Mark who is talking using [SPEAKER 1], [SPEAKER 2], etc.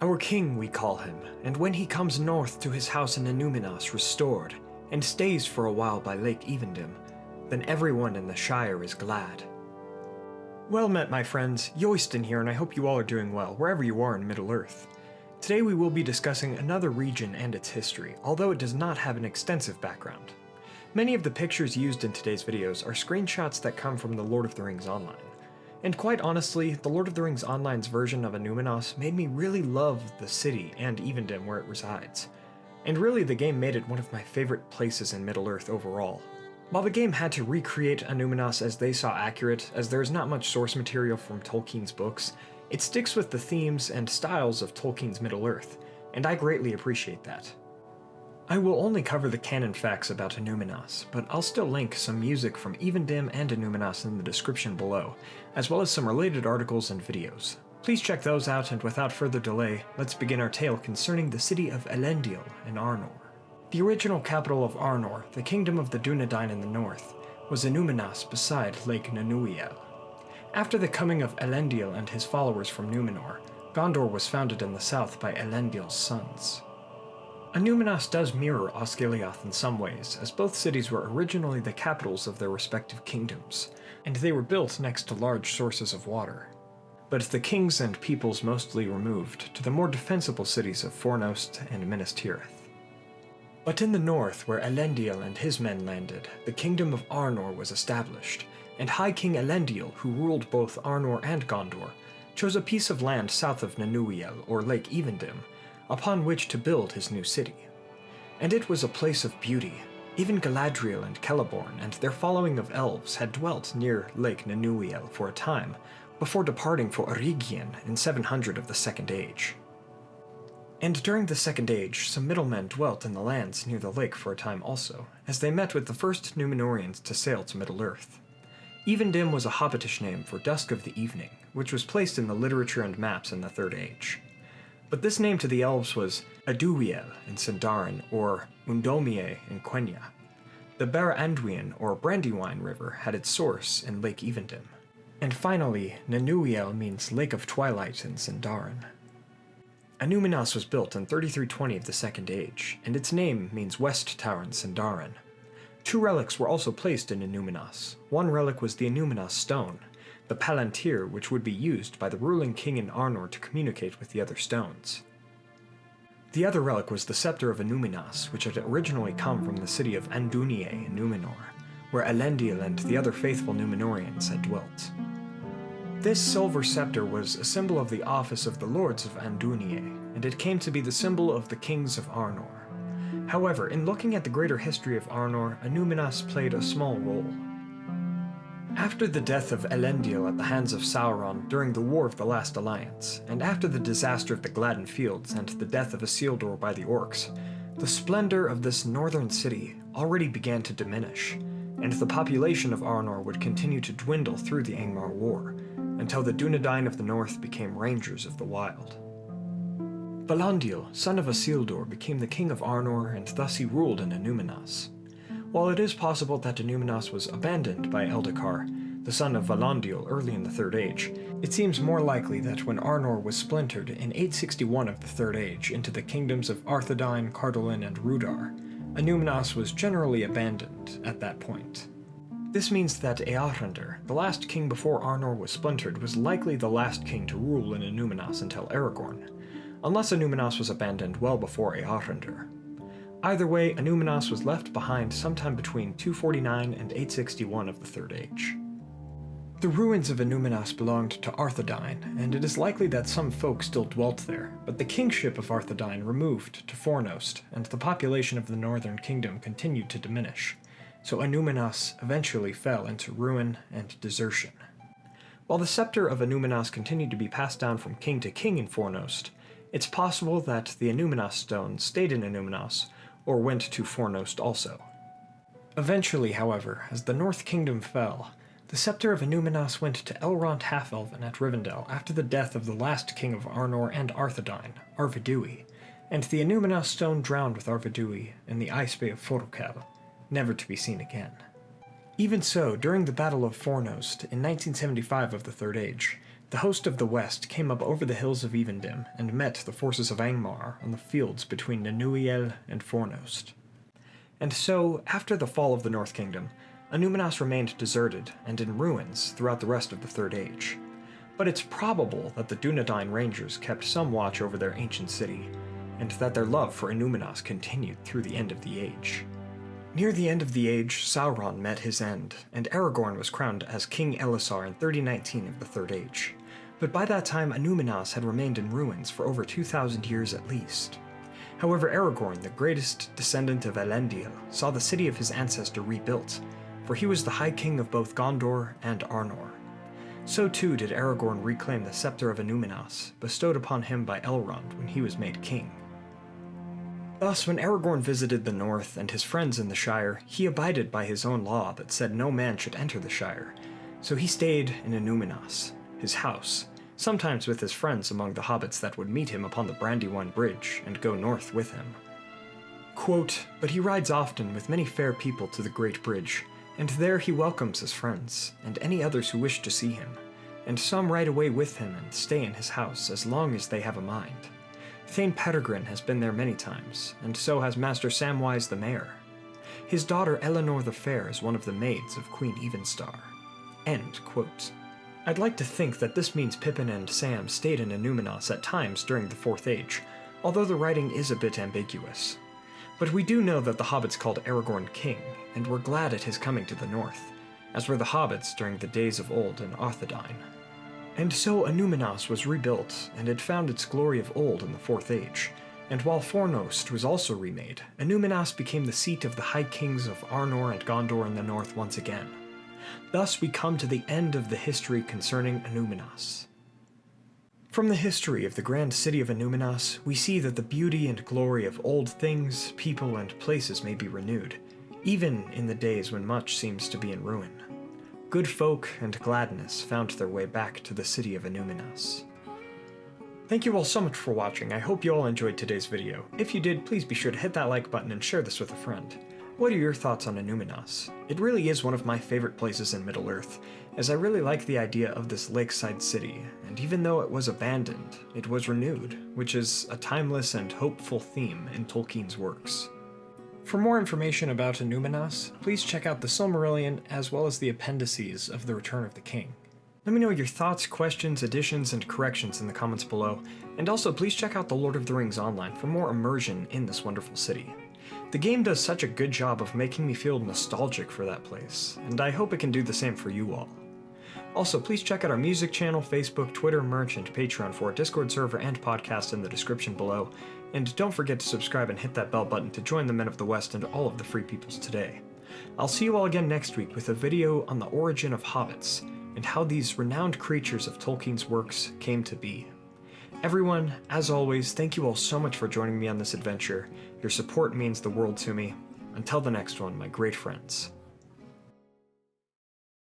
[SPEAKER 1] Our king, we call him, and when he comes north to his house in Annúminas restored, and stays for a while by Lake Evendim, then everyone in the Shire is glad. Well met, my friends, Yoiston here, and I hope you all are doing well, wherever you are in Middle-earth. Today we will be discussing another region and its history, although it does not have an extensive background. Many of the pictures used in today's videos are screenshots that come from the Lord of the Rings Online. And quite honestly, the Lord of the Rings Online's version of Annúminas made me really love the city and Evendim where it resides. And really the game made it one of my favorite places in Middle-earth overall. While the game had to recreate Annúminas as they saw accurate, as there is not much source material from Tolkien's books, it sticks with the themes and styles of Tolkien's Middle-earth, and I greatly appreciate that. I will only cover the canon facts about Annúminas, but I'll still link some music from Evendim and Annúminas in the description below, as well as some related articles and videos. Please check those out, and without further delay, let's begin our tale concerning the city of Elendil in Arnor. The original capital of Arnor, the kingdom of the Dunedain in the north, was Annúminas beside Lake renewal. After the coming of Elendil and his followers from Númenor, Gondor was founded in the south by Elendil's sons. Annúminas does mirror Osgiliath in some ways, as both cities were originally the capitals of their respective kingdoms, and they were built next to large sources of water. But the kings and peoples mostly removed to the more defensible cities of Fornost and Minas Tirith. But in the north, where Elendil and his men landed, the kingdom of Arnor was established, and High King Elendil, who ruled both Arnor and Gondor, chose a piece of land south of renewal, or Lake Evendim, upon which to build his new city. And it was a place of beauty. Even Galadriel and Celeborn and their following of elves had dwelt near Lake renewal for a time, before departing for Origien in 700 of the Second Age. And during the Second Age, some middlemen dwelt in the lands near the lake for a time also, as they met with the first Númenorians to sail to Middle-earth. Evendim was a Hobbitish name for dusk of the evening, which was placed in the literature and maps in the Third Age. But this name to the elves was Aduwiel in Sindarin, or Undomie in Quenya. The Barra-Anduin, or Brandywine River, had its source in Lake Evendim. And finally, Renewal means Lake of Twilight in Sindarin. Annúminas was built in 3320 of the Second Age, and its name means West Tower in Sindarin. Two relics were also placed in Annúminas. One relic was the Annúminas stone, the Palantíri, which would be used by the ruling king in Arnor to communicate with the other stones. The other relic was the Scepter of Annúminas, which had originally come from the city of Andunie in Númenor, where Elendil and the other faithful Númenorians had dwelt. This silver scepter was a symbol of the office of the Lords of Andunie, and it came to be the symbol of the kings of Arnor. However, in looking at the greater history of Arnor, Annúminas played a small role. After the death of Elendil at the hands of Sauron during the War of the Last Alliance, and after the disaster of the Gladden Fields and the death of Isildur by the orcs, the splendor of this northern city already began to diminish, and the population of Arnor would continue to dwindle through the Angmar War, until the Dunedain of the north became Rangers of the Wild. Elendil, son of Isildur, became the king of Arnor, and thus he ruled in Annúminas. While it is possible that Annúminas was abandoned by Eldacar, the son of Elendil, early in the Third Age, it seems more likely that when Arnor was splintered in 861 of the Third Age into the kingdoms of Arthedain, Cardolan, and Rudar, Annúminas was generally abandoned at that point. This means that Eärendil, the last king before Arnor was splintered, was likely the last king to rule in Annúminas until Aragorn, unless Annúminas was abandoned well before Eärendil. Either way, Annúminas was left behind sometime between 249 and 861 of the Third Age. The ruins of Annúminas belonged to Arthedain, and it is likely that some folk still dwelt there, but the kingship of Arthedain removed to Fornost, and the population of the northern kingdom continued to diminish, so Annúminas eventually fell into ruin and desertion. While the scepter of Annúminas continued to be passed down from king to king in Fornost, it's possible that the Annúminas stone stayed in Annúminas, or went to Fornost also. Eventually, however, as the North Kingdom fell, the scepter of Annúminas went to Elrond Half-Elven at Rivendell after the death of the last king of Arnor and Arthedain, Arvedui, and the Annúminas stone drowned with Arvedui in the Ice Bay of Forukel, never to be seen again. Even so, during the Battle of Fornost in 1975 of the Third Age, the host of the West came up over the hills of Evendim and met the forces of Angmar on the fields between Nenúiel and Fornost. And so, after the fall of the North Kingdom, Annúminas remained deserted and in ruins throughout the rest of the Third Age. But it's probable that the Dunedain Rangers kept some watch over their ancient city, and that their love for Annúminas continued through the end of the age. Near the end of the age, Sauron met his end, and Aragorn was crowned as King Elessar in 3019 of the Third Age. But by that time, Annúminas had remained in ruins for over 2,000 years at least. However, Aragorn, the greatest descendant of Elendil, saw the city of his ancestor rebuilt, for he was the High King of both Gondor and Arnor. So too did Aragorn reclaim the scepter of Annúminas, bestowed upon him by Elrond when he was made king. Thus, when Aragorn visited the north and his friends in the Shire, he abided by his own law that said no man should enter the Shire, so he stayed in Annúminas, his house, sometimes with his friends among the hobbits that would meet him upon the Brandywine Bridge and go north with him. Quote, "But he rides often with many fair people to the Great Bridge, and there he welcomes his friends, and any others who wish to see him, and some ride away with him and stay in his house as long as they have a mind. Thane Peregrine has been there many times, and so has Master Samwise the Mayor. His daughter Eleanor the Fair is one of the maids of Queen Evenstar." End quote. I'd like to think that this means Pippin and Sam stayed in Annúminas at times during the Fourth Age, although the writing is a bit ambiguous. But we do know that the hobbits called Aragorn king, and were glad at his coming to the north, as were the hobbits during the days of old in Arthedain. And so Annúminas was rebuilt, and had found its glory of old in the Fourth Age, and while Fornost was also remade, Annúminas became the seat of the High Kings of Arnor and Gondor in the north once again. Thus we come to the end of the history concerning Annúminas. From the history of the grand city of Annúminas, we see that the beauty and glory of old things, people, and places may be renewed, even in the days when much seems to be in ruin. Good folk and gladness found their way back to the city of Annúminas. Thank you all so much for watching. I hope you all enjoyed today's video. If you did, please be sure to hit that like button and share this with a friend. What are your thoughts on Annúminas? It really is one of my favorite places in Middle-earth, as I really like the idea of this lakeside city, and even though it was abandoned, it was renewed, which is a timeless and hopeful theme in Tolkien's works. For more information about Annúminas, please check out the Silmarillion as well as the appendices of The Return of the King. Let me know your thoughts, questions, additions, and corrections in the comments below, and also please check out The Lord of the Rings Online for more immersion in this wonderful city. The game does such a good job of making me feel nostalgic for that place, and I hope it can do the same for you all. Also, please check out our music channel, Facebook, Twitter, merch, and Patreon for our Discord server and podcast in the description below, and don't forget to subscribe and hit that bell button to join the Men of the West and all of the Free Peoples today. I'll see you all again next week with a video on the origin of hobbits, and how these renowned creatures of Tolkien's works came to be. Everyone, as always, thank you all so much for joining me on this adventure. Your support means the world to me. Until the next one, my great friends.